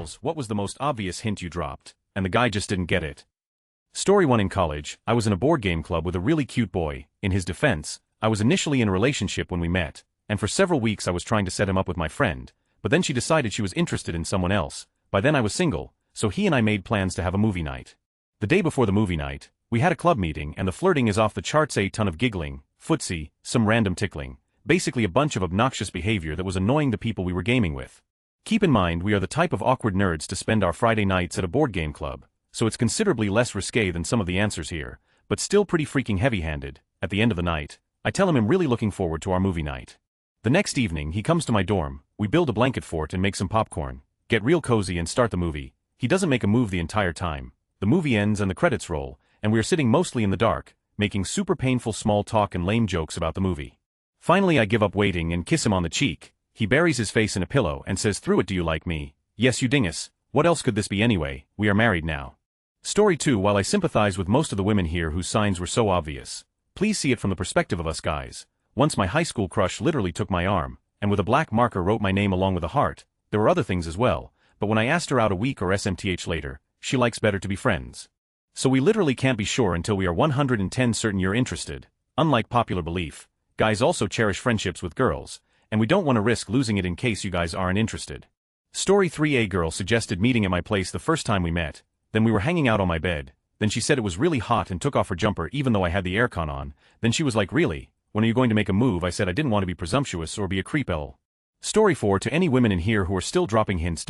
Girls, what was the most obvious hint you dropped, and the guy just didn't get it? Story 1. In college, I was in a board game club with a really cute boy. In his defense, I was initially in a relationship when we met, and for several weeks I was trying to set him up with my friend, but then she decided she was interested in someone else. By then I was single, so he and I made plans to have a movie night. The day before the movie night, we had a club meeting and the flirting is off the charts. A ton of giggling, footsie, some random tickling, basically a bunch of obnoxious behavior that was annoying the people we were gaming with. Keep in mind we are the type of awkward nerds to spend our Friday nights at a board game club, so it's considerably less risque than some of the answers here, but still pretty freaking heavy-handed. At the end of the night, I tell him I'm really looking forward to our movie night. The next evening he comes to my dorm, we build a blanket fort and make some popcorn, get real cozy and start the movie. He doesn't make a move the entire time. The movie ends and the credits roll, and we are sitting mostly in the dark, making super painful small talk and lame jokes about the movie. Finally I give up waiting and kiss him on the cheek. He buries his face in a pillow and says, "Through it, do you like me?" "Yes, you dingus. What else could this be anyway? We are married now." Story 2. While I sympathize with most of the women here whose signs were so obvious, please see it from the perspective of us guys. Once my high school crush literally took my arm, and with a black marker wrote my name along with a heart. There were other things as well, but when I asked her out a week or SMTH later, she likes better to be friends. So we literally can't be sure until we are 110 certain you're interested. Unlike popular belief, guys also cherish friendships with girls, and we don't want to risk losing it in case you guys aren't interested. Story 3. A girl suggested meeting at my place the first time we met, then we were hanging out on my bed, then she said it was really hot and took off her jumper even though I had the aircon on, then she was like, "Really? When are you going to make a move?" I said I didn't want to be presumptuous or be a creep. Story 4. To any women in here who are still dropping hints,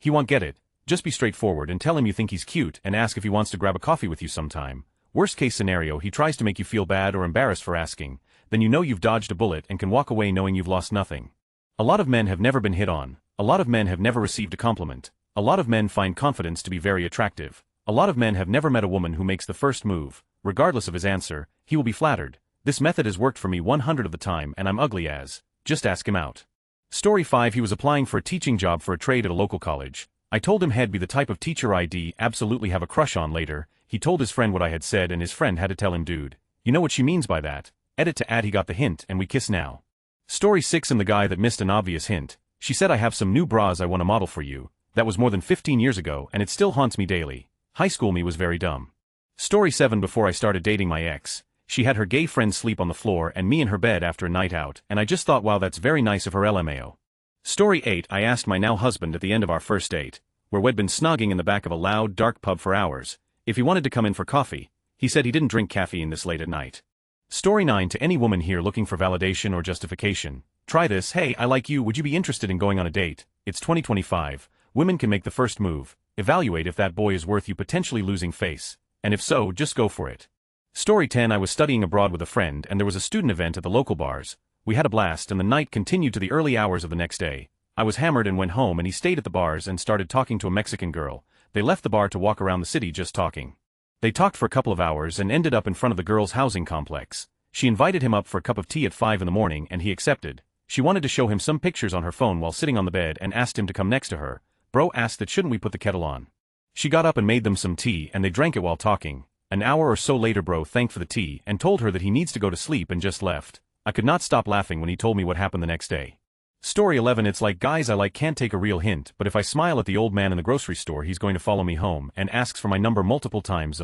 he won't get it. Just be straightforward and tell him you think he's cute and ask if he wants to grab a coffee with you sometime. Worst case scenario, he tries to make you feel bad or embarrassed for asking, then you know you've dodged a bullet and can walk away knowing you've lost nothing. A lot of men have never been hit on, a lot of men have never received a compliment, a lot of men find confidence to be very attractive, a lot of men have never met a woman who makes the first move. Regardless of his answer, he will be flattered. This method has worked for me 100 of the time and I'm ugly as. Just ask him out. Story 5. He was applying for a teaching job for a trade at a local college. I told him he'd be the type of teacher I'd absolutely have a crush on later. He told his friend what I had said and his friend had to tell him, "Dude, you know what she means by that." Edit to add, he got the hint and we kiss now. Story 6. I'm the guy that missed an obvious hint. She said, "I have some new bras I want to model for you." That was more than 15 years ago and it still haunts me daily. High school me was very dumb. Story 7. Before I started dating my ex, she had her gay friend sleep on the floor and me in her bed after a night out, and I just thought, wow, that's very nice of her, LMAO. Story 8. I asked my now husband at the end of our first date, where we'd been snogging in the back of a loud, dark pub for hours, if he wanted to come in for coffee. He said he didn't drink caffeine this late at night. Story 9. To any woman here looking for validation or justification, try this. "Hey, I like you, would you be interested in going on a date?" It's 2025, women can make the first move, evaluate if that boy is worth you potentially losing face, and if so, just go for it. Story 10. I was studying abroad with a friend and there was a student event at the local bars. We had a blast and the night continued to the early hours of the next day. I was hammered and went home and he stayed at the bars and started talking to a Mexican girl. They left the bar to walk around the city just talking. They talked for a couple of hours and ended up in front of the girl's housing complex. She invited him up for a cup of tea at 5 in the morning and he accepted. She wanted to show him some pictures on her phone while sitting on the bed and asked him to come next to her. Bro asked that shouldn't we put the kettle on. She got up and made them some tea and they drank it while talking. An hour or so later bro thanked for the tea and told her that he needs to go to sleep and just left. I could not stop laughing when he told me what happened the next day. Story 11. It's like guys I like can't take a real hint, but if I smile at the old man in the grocery store he's going to follow me home and asks for my number multiple times.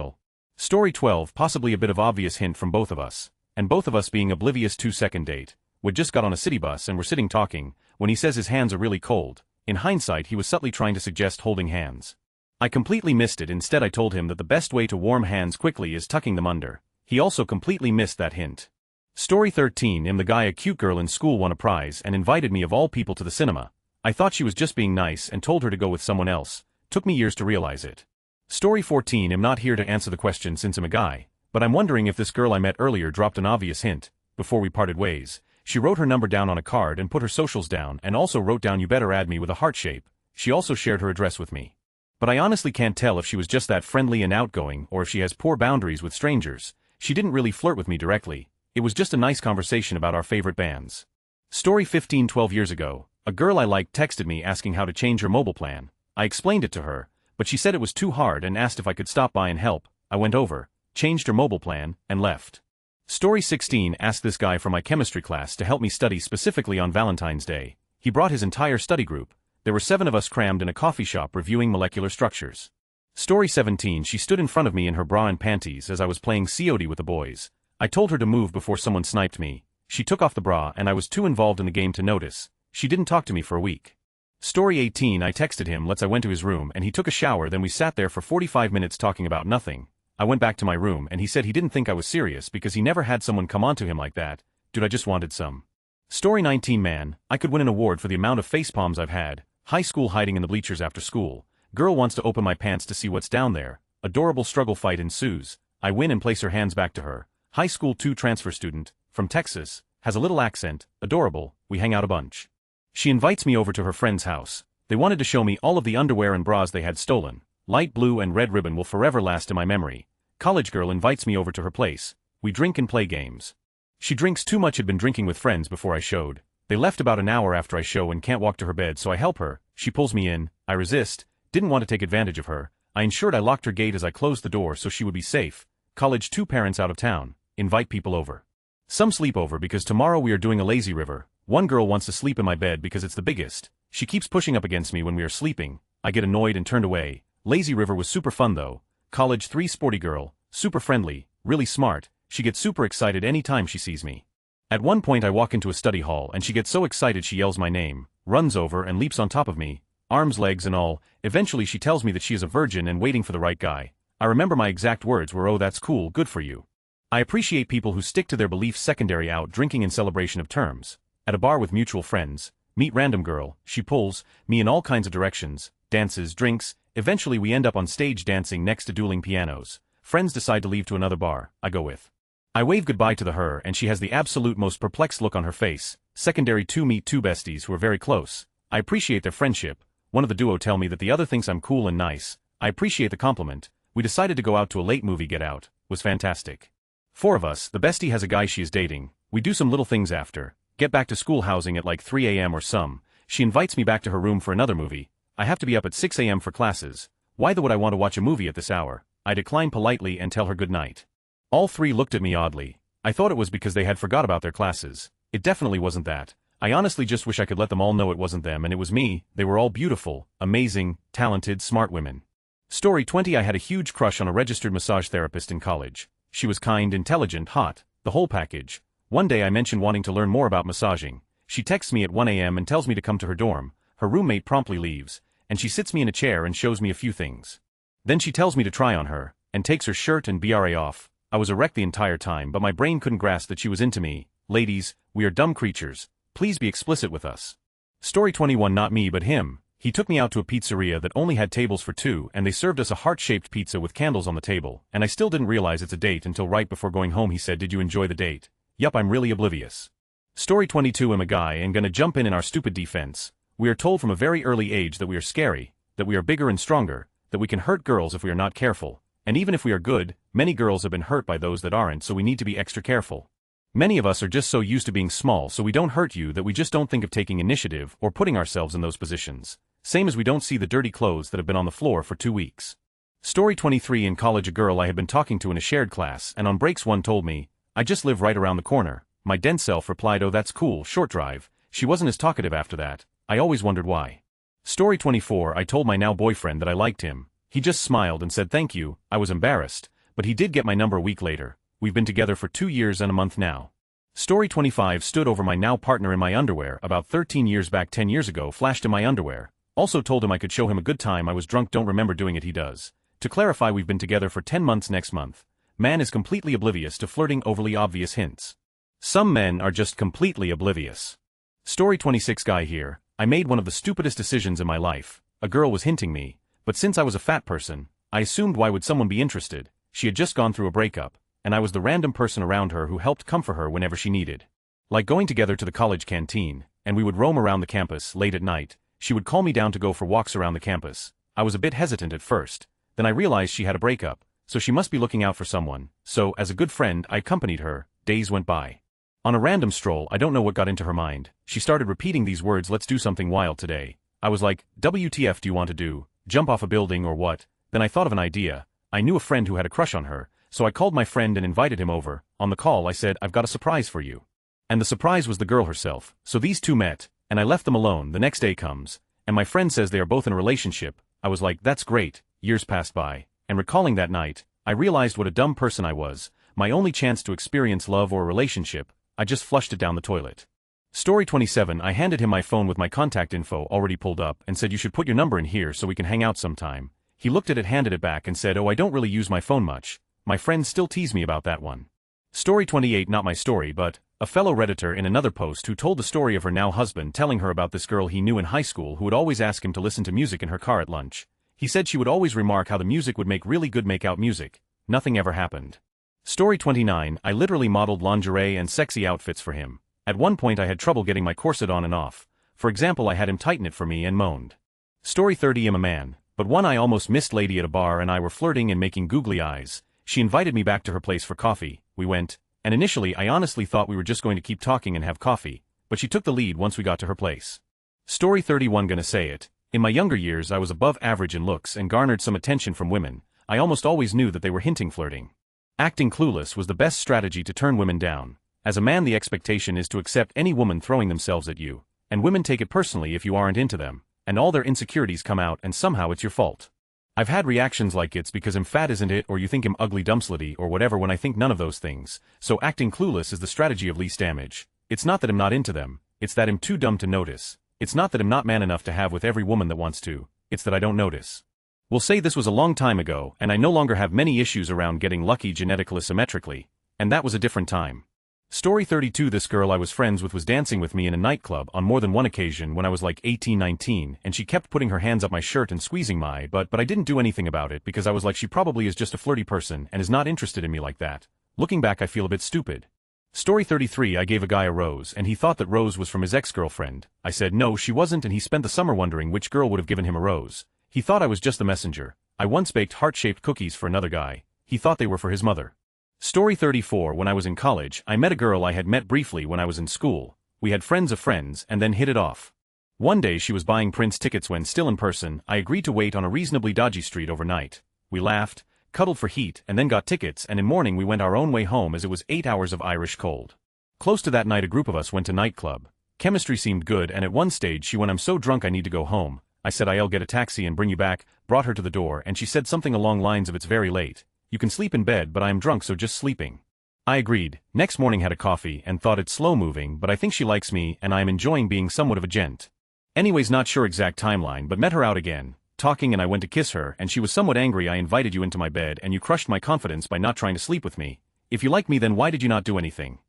Story 12. Possibly a bit of obvious hint from both of us, and both of us being oblivious. 2-second date. We just got on a city bus and we're sitting talking, when he says his hands are really cold. In hindsight he was subtly trying to suggest holding hands. I completely missed it. Instead I told him that the best way to warm hands quickly is tucking them under. He also completely missed that hint. Story 13. I'm the guy a cute girl in school won a prize and invited me of all people to the cinema. I thought she was just being nice and told her to go with someone else. Took me years to realize it. Story 14. I'm not here to answer the question since I'm a guy, but I'm wondering if this girl I met earlier dropped an obvious hint. Before we parted ways, she wrote her number down on a card and put her socials down and also wrote down, "You better add me," with a heart shape. She also shared her address with me. But I honestly can't tell if she was just that friendly and outgoing or if she has poor boundaries with strangers. She didn't really flirt with me directly. It was just a nice conversation about our favorite bands. Story 15. 12 years ago, a girl I liked texted me asking how to change her mobile plan. I explained it to her, but she said it was too hard and asked if I could stop by and help. I went over, changed her mobile plan, and left. Story 16. Asked this guy from my chemistry class to help me study specifically on Valentine's Day. He brought his entire study group. there were 7 of us crammed in a coffee shop reviewing molecular structures. Story 17. She stood in front of me in her bra and panties as I was playing COD with the boys. I told her to move before someone sniped me. She took off the bra and I was too involved in the game to notice. She didn't talk to me for a week. Story 18. I texted him I went to his room and he took a shower, then we sat there for 45 minutes talking about nothing. I went back to my room and he said he didn't think I was serious because he never had someone come on to him like that. Dude, I just wanted some. Story 19. Man, I could win an award for the amount of facepalms I've had. High school, hiding in the bleachers after school. Girl wants to open my pants to see what's down there. Adorable struggle fight ensues. I win and place her hands back to her. High school 2 transfer student, from Texas, has a little accent, adorable, we hang out a bunch. She invites me over to her friend's house. They wanted to show me all of the underwear and bras they had stolen. Light blue and red ribbon will forever last in my memory. College girl invites me over to her place. We drink and play games. She drinks too much, had been drinking with friends before I showed. They left about an hour after I show and can't walk to her bed, so I help her. She pulls me in. I resist, didn't want to take advantage of her. I ensured I locked her gate as I closed the door so she would be safe. College 2 parents out of town. Invite people over. Some sleep over because tomorrow we are doing a lazy river. One girl wants to sleep in my bed because it's the biggest. She keeps pushing up against me when we are sleeping. I get annoyed and turned away. Lazy river was super fun though. College 3 sporty girl, super friendly, really smart. She gets super excited anytime she sees me. At one point I walk into a study hall and she gets so excited she yells my name, runs over and leaps on top of me, arms, legs and all. Eventually she tells me that she is a virgin and waiting for the right guy. I remember my exact words were, "Oh, that's cool, good for you." I appreciate people who stick to their beliefs. Secondary, out drinking in celebration of terms. At a bar with mutual friends. Meet random girl, she pulls me in all kinds of directions, dances, drinks. Eventually we end up on stage dancing next to dueling pianos. Friends decide to leave to another bar, I go with. I wave goodbye to her and she has the absolute most perplexed look on her face. Secondary 2, meet 2 besties who are very close. I appreciate their friendship. One of the duo tell me that the other thinks I'm cool and nice. I appreciate the compliment. We decided to go out to a late movie. Get Out was fantastic. 4 of us, the bestie has a guy she is dating. We do some little things after. Get back to school housing at like 3 a.m. or some. She invites me back to her room for another movie. I have to be up at 6 a.m. for classes. Why would I want to watch a movie at this hour? I decline politely and tell her good night. All 3 looked at me oddly. I thought it was because they had forgot about their classes. It definitely wasn't that. I honestly just wish I could let them all know it wasn't them and it was me. They were all beautiful, amazing, talented, smart women. Story 20. I had a huge crush on a registered massage therapist in college. She was kind, intelligent, hot, the whole package. One day I mentioned wanting to learn more about massaging. She texts me at 1 a.m. and tells me to come to her dorm. Her roommate promptly leaves, and she sits me in a chair and shows me a few things. Then she tells me to try on her, and takes her shirt and bra off. I was erect the entire time, but my brain couldn't grasp that she was into me. Ladies, we are dumb creatures. Please be explicit with us. Story 21. Not me but him. He took me out to a pizzeria that only had tables for 2 and they served us a heart-shaped pizza with candles on the table, and I still didn't realize it's a date until right before going home. He said, "Did you enjoy the date?" Yup, I'm really oblivious. Story 22. I'm a guy and gonna jump in our stupid defense. We are told from a very early age that we are scary, that we are bigger and stronger, that we can hurt girls if we are not careful. And even if we are good, many girls have been hurt by those that aren't, so we need to be extra careful. Many of us are just so used to being small so we don't hurt you that we just don't think of taking initiative or putting ourselves in those positions. Same as we don't see the dirty clothes that have been on the floor for 2 weeks. Story 23. In college, a girl I had been talking to in a shared class and on breaks one told me, "I just live right around the corner." My dense self replied, "Oh, that's cool, short drive." She wasn't as talkative after that. I always wondered why. Story 24. I told my now boyfriend that I liked him. He just smiled and said thank you. I was embarrassed, but he did get my number a week later. We've been together for 2 years and a month now. Story 25. Stood over my now partner in my underwear about 13 years back. 10 years ago, flashed in my underwear. Also told him I could show him a good time. I was drunk, don't remember doing it. He does. To clarify, we've been together for 10 months next month. Man is completely oblivious to flirting, overly obvious hints. Some men are just completely oblivious. Story 26. Guy here. I made one of the stupidest decisions in my life. A girl was hinting me, but since I was a fat person, I assumed why would someone be interested. She had just gone through a breakup, and I was the random person around her who helped comfort her whenever she needed. Like going together to the college canteen, and we would roam around the campus late at night. She would call me down to go for walks around the campus. I was a bit hesitant at first, then I realized she had a breakup, so she must be looking out for someone, so as a good friend I accompanied her. Days went by. On a random stroll, I don't know what got into her mind, she started repeating these words, "Let's do something wild today." I was like, WTF do you want to do? Jump off a building or what? Then I thought of an idea. I knew a friend who had a crush on her, so I called my friend and invited him over. On the call I said, "I've got a surprise for you." And the surprise was the girl herself. So these two met, and I left them alone. The next day comes, and my friend says they are both in a relationship. I was like, that's great. Years passed by, and recalling that night, I realized what a dumb person I was. My only chance to experience love or a relationship, I just flushed it down the toilet. Story 27. I handed him my phone with my contact info already pulled up and said you should put your number in here so we can hang out sometime. He looked at it, handed it back and said, oh, I don't really use my phone much. My friends still tease me about that one. Story 28. Not my story, but a fellow Redditor in another post who told the story of her now husband telling her about this girl he knew in high school who would always ask him to listen to music in her car at lunch. He said she would always remark how the music would make really good make-out music. Nothing ever happened. Story 29. I literally modeled lingerie and sexy outfits for him. At one point I had trouble getting my corset on and off. For example, I had him tighten it for me and moaned. Story 30. I'm a man, but one I almost missed. Lady at a bar and I were flirting and making googly eyes. She invited me back to her place for coffee. We went, and initially I honestly thought we were just going to keep talking and have coffee, but she took the lead once we got to her place. Story 31. Gonna say it. In my younger years I was above average in looks and garnered some attention from women. I almost always knew that they were hinting flirting. Acting clueless was the best strategy to turn women down. As a man, the expectation is to accept any woman throwing themselves at you, and women take it personally if you aren't into them, and all their insecurities come out and somehow it's your fault. I've had reactions like it's because I'm fat, isn't it, or you think I'm ugly dumpslitty or whatever, when I think none of those things. So acting clueless is the strategy of least damage. It's not that I'm not into them, it's that I'm too dumb to notice. It's not that I'm not man enough to have with every woman that wants to, it's that I don't notice. We'll say this was a long time ago and I no longer have many issues around getting lucky genetically symmetrically, and that was a different time. Story 32. This girl I was friends with was dancing with me in a nightclub on more than one occasion when I was like 18-19, and she kept putting her hands up my shirt and squeezing my butt, but I didn't do anything about it because I was like, she probably is just a flirty person and is not interested in me like that. Looking back I feel a bit stupid. Story 33. I gave a guy a rose and he thought that rose was from his ex-girlfriend. I said no, she wasn't, and he spent the summer wondering which girl would have given him a rose. He thought I was just the messenger. I once baked heart-shaped cookies for another guy. He thought they were for his mother. Story 34. When I was in college, I met a girl I had met briefly when I was in school. We had friends of friends and then hit it off. One day she was buying Prince tickets. When still in person, I agreed to wait on a reasonably dodgy street overnight. We laughed, cuddled for heat, and then got tickets, and in morning we went our own way home as it was 8 hours of Irish cold. Close to that night a group of us went to nightclub. Chemistry seemed good, and at one stage she went, I'm so drunk I need to go home. I said I'll get a taxi and bring you back, brought her to the door, and she said something along lines of it's very late. You can sleep in bed, but I am drunk, so just sleeping. I agreed. Next morning had a coffee and thought it's slow moving, but I think she likes me and I am enjoying being somewhat of a gent. Anyways, not sure exact timeline, but met her out again, talking, and I went to kiss her and she was somewhat angry. I invited you into my bed and you crushed my confidence by not trying to sleep with me. If you like me, then why did you not do anything?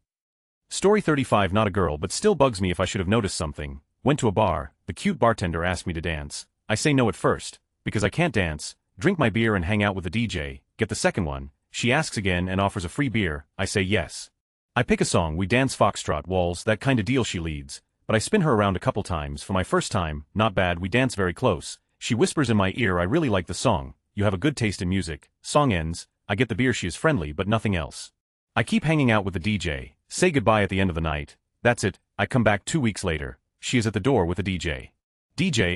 Story 35. Not a girl, but still bugs me if I should have noticed something. Went to a bar, the cute bartender asked me to dance. I say no at first, because I can't dance, drink my beer and hang out with the DJ. Get the second one, she asks again and offers a free beer. I say yes. I pick a song, we dance foxtrot, waltz, that kind of deal. She leads, but I spin her around a couple times. For my first time, not bad, we dance very close. She whispers in my ear, I really like the song, you have a good taste in music. Song ends, I get the beer, she is friendly but nothing else. I keep hanging out with the DJ, say goodbye at the end of the night. That's it. I come back 2 weeks later. She is at the door with the DJ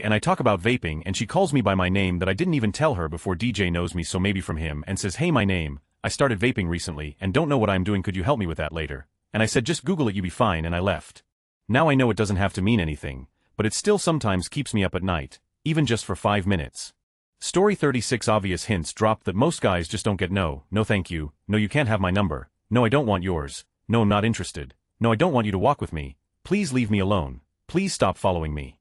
and I talk about vaping and she calls me by my name that I didn't even tell her before. DJ knows me, so maybe from him, and says, hey, my name, I started vaping recently and don't know what I'm doing, could you help me with that later? And I said just Google it, you be fine, and I left. Now I know it doesn't have to mean anything, but it still sometimes keeps me up at night, even just for 5 minutes. Story 36. Obvious hints dropped that most guys just don't get. No thank you, no you can't have my number, no I don't want yours, no I'm not interested, no I don't want you to walk with me, please leave me alone, please stop following me.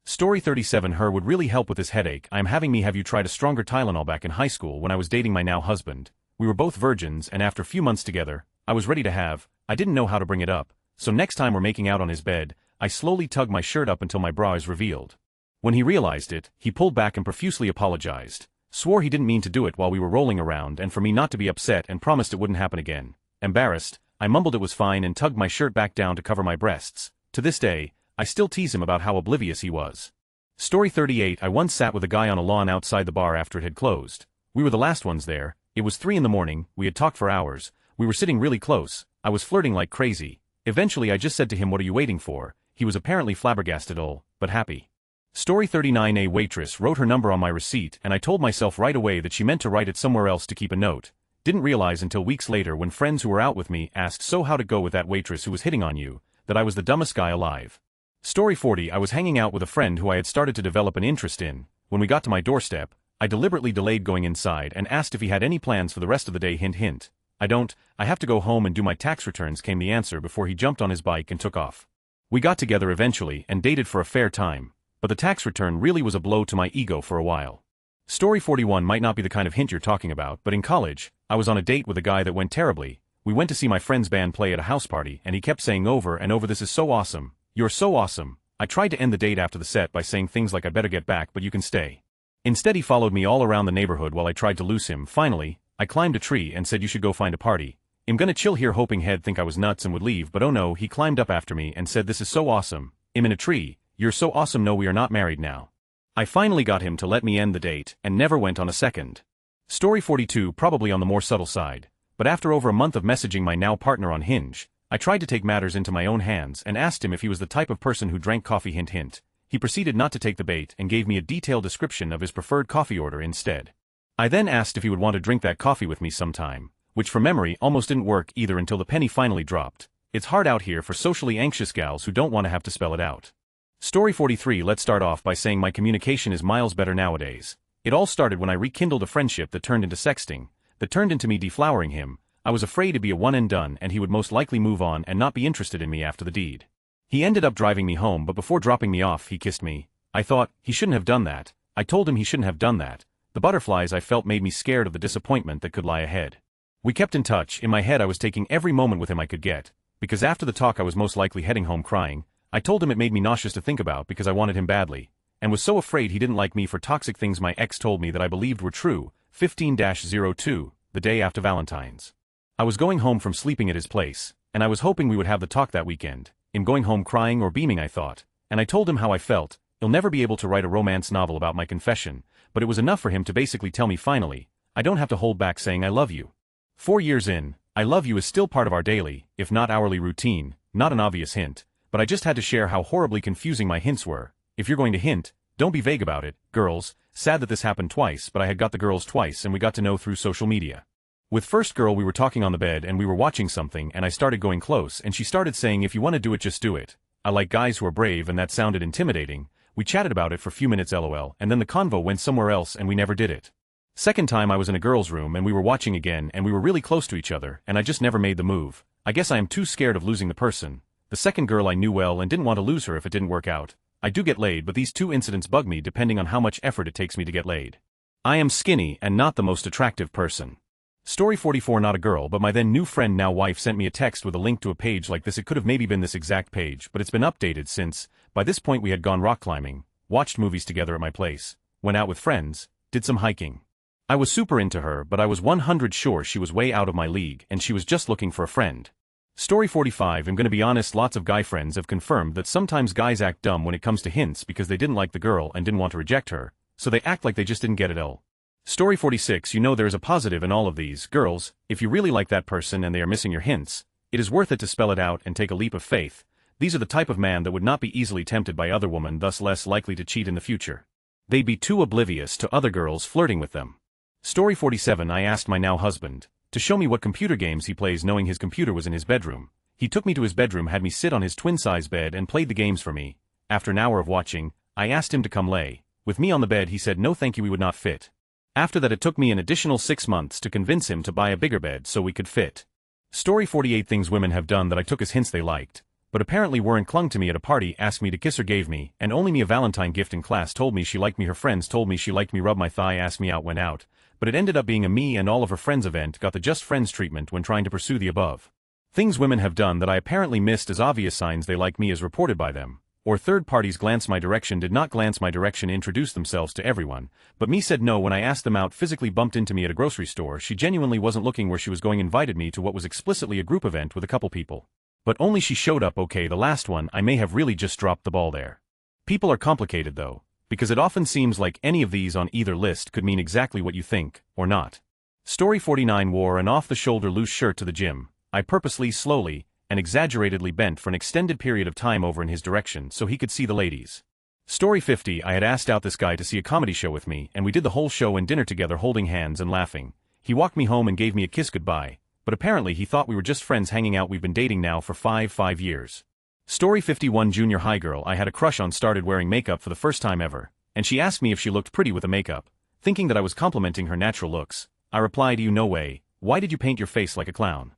Story 37. Her would really help with this headache I am having. Me, have you tried a stronger Tylenol? Back in high school when I was dating my now husband, we were both virgins and after a few months together, I was ready to have, I didn't know how to bring it up, so next time we're making out on his bed, I slowly tug my shirt up until my bra is revealed. When he realized it, he pulled back and profusely apologized, swore he didn't mean to do it while we were rolling around and for me not to be upset, and promised it wouldn't happen again. Embarrassed, I mumbled it was fine and tugged my shirt back down to cover my breasts. To this day, I still tease him about how oblivious he was. Story 38. I once sat with a guy on a lawn outside the bar after it had closed. We were the last ones there. It was 3 a.m, we had talked for hours, we were sitting really close, I was flirting like crazy. Eventually I just said to him, what are you waiting for? He was apparently flabbergasted, but happy. Story 39. A waitress wrote her number on my receipt and I told myself right away that she meant to write it somewhere else to keep a note. Didn't realize until weeks later when friends who were out with me asked, so how'd it go with that waitress who was hitting on you, that I was the dumbest guy alive. Story 40. I was hanging out with a friend who I had started to develop an interest in. When we got to my doorstep, I deliberately delayed going inside and asked if he had any plans for the rest of the day. Hint hint. I don't, I have to go home and do my tax returns, came the answer before he jumped on his bike and took off. We got together eventually and dated for a fair time, but the tax return really was a blow to my ego for a while. Story 41 might not be the kind of hint you're talking about, but in college, I was on a date with a guy that went terribly. We went to see my friend's band play at a house party and he kept saying over and over, "This is so awesome. You're so awesome." I tried to end the date after the set by saying things like, "I better get back, but you can stay." Instead he followed me all around the neighborhood while I tried to lose him. Finally, I climbed a tree and said, "You should go find a party. I'm gonna chill here," hoping he'd think I was nuts and would leave, but oh no, he climbed up after me and said, "This is so awesome. I'm in a tree. You're so awesome. No, we are not married now." I finally got him to let me end the date and never went on a second. Story 42, probably on the more subtle side, but after over a month of messaging my now partner on Hinge, I tried to take matters into my own hands and asked him if he was the type of person who drank coffee. Hint hint. He proceeded not to take the bait and gave me a detailed description of his preferred coffee order instead. I then asked if he would want to drink that coffee with me sometime, which from memory almost didn't work either until the penny finally dropped. It's hard out here for socially anxious gals who don't want to have to spell it out. Story 43. Let's start off by saying my communication is miles better nowadays. It all started when I rekindled a friendship that turned into sexting, that turned into me deflowering him. I was afraid it'd be a one and done and he would most likely move on and not be interested in me after the deed. He ended up driving me home, but before dropping me off he kissed me. I thought, he shouldn't have done that. I told him he shouldn't have done that. The butterflies I felt made me scared of the disappointment that could lie ahead. We kept in touch. In my head I was taking every moment with him I could get, because after the talk I was most likely heading home crying. I told him it made me nauseous to think about because I wanted him badly, and was so afraid he didn't like me for toxic things my ex told me that I believed were true. 15-02, the day after Valentine's. I was going home from sleeping at his place, and I was hoping we would have the talk that weekend. I'm going home crying or beaming, I thought, and I told him how I felt. He'll never be able to write a romance novel about my confession, but it was enough for him to basically tell me finally, I don't have to hold back saying I love you. 4 years in, I love you is still part of our daily, if not hourly routine, not an obvious hint, but I just had to share how horribly confusing my hints were. If you're going to hint, don't be vague about it, girls. Sad that this happened twice, but I had got the girls twice and we got to know through social media. With first girl we were talking on the bed and we were watching something and I started going close and she started saying, "If you want to do it, just do it. I like guys who are brave," and that sounded intimidating. We chatted about it for a few minutes lol, and then the convo went somewhere else and we never did it. Second time I was in a girl's room and we were watching again and we were really close to each other and I just never made the move. I guess I am too scared of losing the person. The second girl I knew well and didn't want to lose her if it didn't work out. I do get laid, but these two incidents bug me depending on how much effort it takes me to get laid. I am skinny and not the most attractive person. Story 44. Not a girl, but my then new friend now wife sent me a text with a link to a page like this. It could have maybe been this exact page, but it's been updated since. By this point we had gone rock climbing, watched movies together at my place, went out with friends, did some hiking. I was super into her, but I was 100% sure she was way out of my league and she was just looking for a friend. Story 45. I'm gonna be honest, lots of guy friends have confirmed that sometimes guys act dumb when it comes to hints because they didn't like the girl and didn't want to reject her, so they act like they just didn't get it all. Story 46. You know there is a positive in all of these. Girls, if you really like that person and they are missing your hints, it is worth it to spell it out and take a leap of faith. These are the type of man that would not be easily tempted by other women, thus less likely to cheat in the future. They'd be too oblivious to other girls flirting with them. Story 47. I asked my now husband to show me what computer games he plays, knowing his computer was in his bedroom. He took me to his bedroom, had me sit on his twin-size bed and played the games for me. After an hour of watching, I asked him to come lay with me on the bed. He said no thank you, we would not fit. After that it took me an additional 6 months to convince him to buy a bigger bed so we could fit. Story 48. Things women have done that I took as hints they liked, but apparently weren't. Clung to me at a party, asked me to kiss her, gave me, and only me, a Valentine gift in class, told me she liked me, her friends told me she liked me, rubbed my thigh, asked me out, went out, but it ended up being a me and all of her friends event, got the just friends treatment when trying to pursue the above. Things women have done that I apparently missed as obvious signs they like me as reported by them, or third parties glance my direction, did not glance my direction, introduce themselves to everyone, but me said no when I asked them out, physically bumped into me at a grocery store, she genuinely wasn't looking where she was going, invited me to what was explicitly a group event with a couple people. But only she showed up. Okay, the last one, I may have really just dropped the ball there. People are complicated though, because it often seems like any of these on either list could mean exactly what you think, or not. Story 49. Wore an off-the-shoulder loose shirt to the gym. I purposely, slowly, and exaggeratedly bent for an extended period of time over in his direction so he could see the ladies. Story 50. I had asked out this guy to see a comedy show with me and we did the whole show and dinner together holding hands and laughing. He walked me home and gave me a kiss goodbye, but apparently he thought we were just friends hanging out. We've been dating now for 5 years. Story 51. Junior high girl I had a crush on started wearing makeup for the first time ever, and she asked me if she looked pretty with the makeup. Thinking that I was complimenting her natural looks, I replied, "You no way, why did you paint your face like a clown?"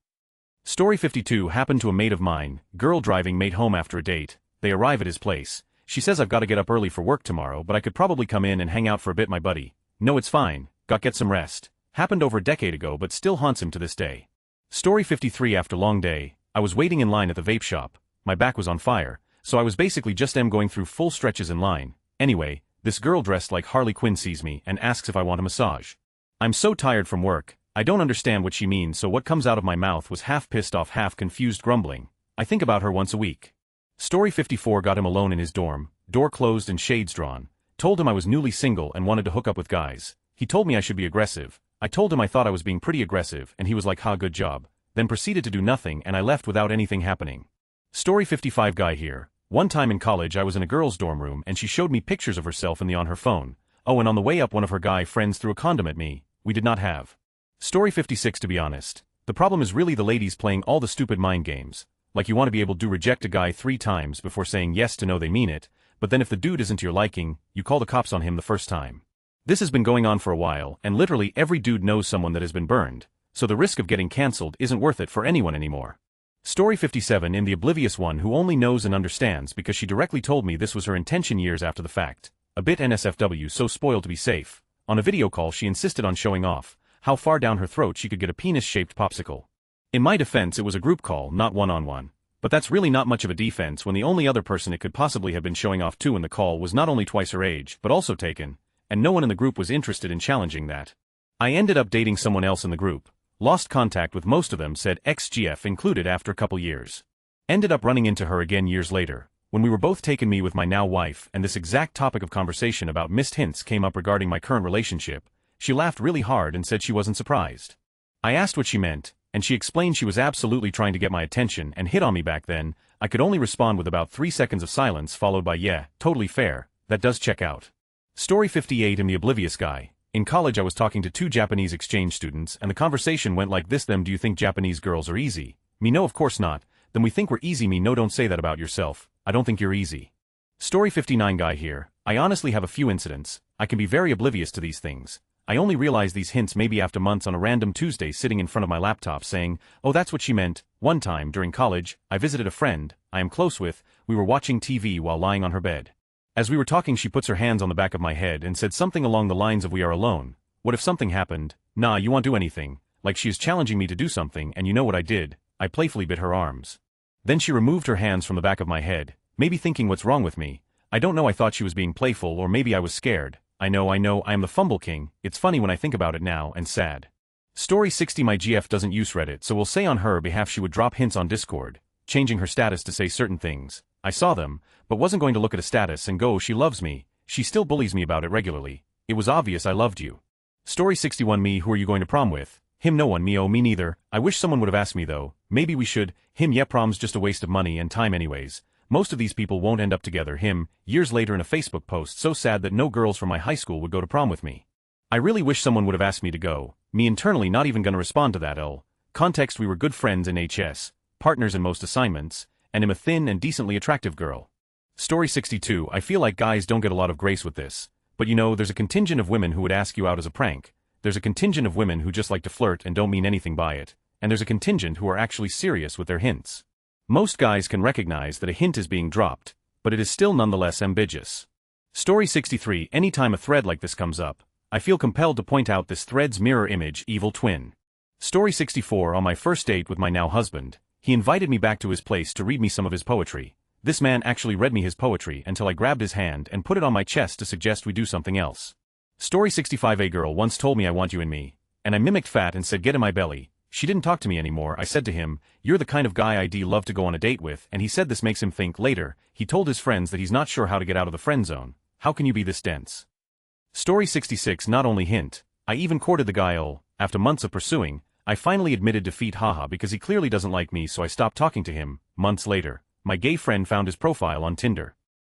Story 52. Happened to a mate of mine, girl driving mate home after a date. They arrive at his place. She says, "I've got to get up early for work tomorrow, but I could probably come in and hang out for a bit, my buddy." "No, it's fine, get some rest." Happened over a decade ago but still haunts him to this day. Story 53. After long day, I was waiting in line at the vape shop. My back was on fire, so I was basically just going through full stretches in line. Anyway, this girl dressed like Harley Quinn sees me and asks if I want a massage. I'm so tired from work, I don't understand what she means, so what comes out of my mouth was half pissed off, half confused grumbling. I think about her once a week. Story 54. Got him alone in his dorm, door closed and shades drawn. Told him I was newly single and wanted to hook up with guys. He told me I should be aggressive. I told him I thought I was being pretty aggressive and he was like, "Ha, good job." Then proceeded to do nothing and I left without anything happening. Story 55. Guy here. One time in college I was in a girl's dorm room and she showed me pictures of herself on her phone. Oh, and on the way up one of her guy friends threw a condom at me. We did not have. Story 56. To be honest, the problem is really the ladies playing all the stupid mind games. Like you want to be able to reject a guy 3 times before saying yes to know they mean it, but then if the dude isn't to your liking, you call the cops on him the first time. This has been going on for a while and literally every dude knows someone that has been burned, so the risk of getting cancelled isn't worth it for anyone anymore. Story 57. In the oblivious one who only knows and understands because she directly told me this was her intention years after the fact. A bit NSFW, so spoiled to be safe. On a video call she insisted on showing off how far down her throat she could get a penis-shaped popsicle. In my defense it was a group call, not one-on-one. But that's really not much of a defense when the only other person it could possibly have been showing off to in the call was not only twice her age but also taken, and no one in the group was interested in challenging that. I ended up dating someone else in the group. Lost contact with most of them, said XGF included, after a couple years. Ended up running into her again years later, when we were both taken, me with my now wife, and this exact topic of conversation about missed hints came up regarding my current relationship. She laughed really hard and said she wasn't surprised. I asked what she meant, and she explained she was absolutely trying to get my attention and hit on me back then. I could only respond with about 3 seconds of silence followed by, "Yeah, totally fair, that does check out." Story 58. I'm the oblivious guy. In college I was talking to 2 Japanese exchange students and the conversation went like this: "Them, do you think Japanese girls are easy?" "Me, no, of course not." "Then we think we're easy." "Me, no, don't say that about yourself. I don't think you're easy." Story 59. Guy here. I honestly have a few incidents. I can be very oblivious to these things. I only realize these hints maybe after months on a random Tuesday sitting in front of my laptop saying, "Oh, that's what she meant." One time during college, I visited a friend I am close with. We were watching TV while lying on her bed. As we were talking she puts her hands on the back of my head and said something along the lines of, "We are alone. What if something happened?" "Nah, you won't do anything." Like she is challenging me to do something, and you know what I did? I playfully bit her arms. Then she removed her hands from the back of my head, maybe thinking what's wrong with me. I don't know, I thought she was being playful or maybe I was scared. I know, I am the fumble king. It's funny when I think about it now and sad. Story 60. My GF doesn't use Reddit, so we'll say on her behalf she would drop hints on Discord, changing her status to say certain things. I saw them, but wasn't going to look at a status and go, "She loves me." She still bullies me about it regularly. It was obvious I loved you. Story 61. Me, who are you going to prom with? Him, no one. Me, oh, me neither. I wish someone would have asked me though. Maybe we should. Him, yeah, prom's just a waste of money and time anyways. Most of these people won't end up together. Him, years later in a Facebook post, so sad that no girls from my high school would go to prom with me. I really wish someone would have asked me to go. Me, internally not even gonna respond to that. Context: we were good friends in HS, partners in most assignments, and am a thin and decently attractive girl. Story 62. I feel like guys don't get a lot of grace with this. But you know, there's a contingent of women who would ask you out as a prank. There's a contingent of women who just like to flirt and don't mean anything by it. And there's a contingent who are actually serious with their hints. Most guys can recognize that a hint is being dropped, but it is still nonetheless ambiguous. Story 63. Anytime a thread like this comes up, I feel compelled to point out this thread's mirror image, evil twin. Story 64. On my first date with my now husband, he invited me back to his place to read me some of his poetry. This man actually read me his poetry until I grabbed his hand and put it on my chest to suggest we do something else. Story 65. A girl once told me, "I want you in me," and I mimicked fat and said, "Get in my belly." She didn't talk to me anymore. I said to him, "You're the kind of guy I'd love to go on a date with," and he said this makes him think. Later, he told his friends that he's not sure how to get out of the friend zone. How can you be this dense? Story 66. Not only hint, I even courted the guy. After months of pursuing, I finally admitted defeat, haha, because he clearly doesn't like me, so I stopped talking to him. Months later, my gay friend found his profile on Tinder.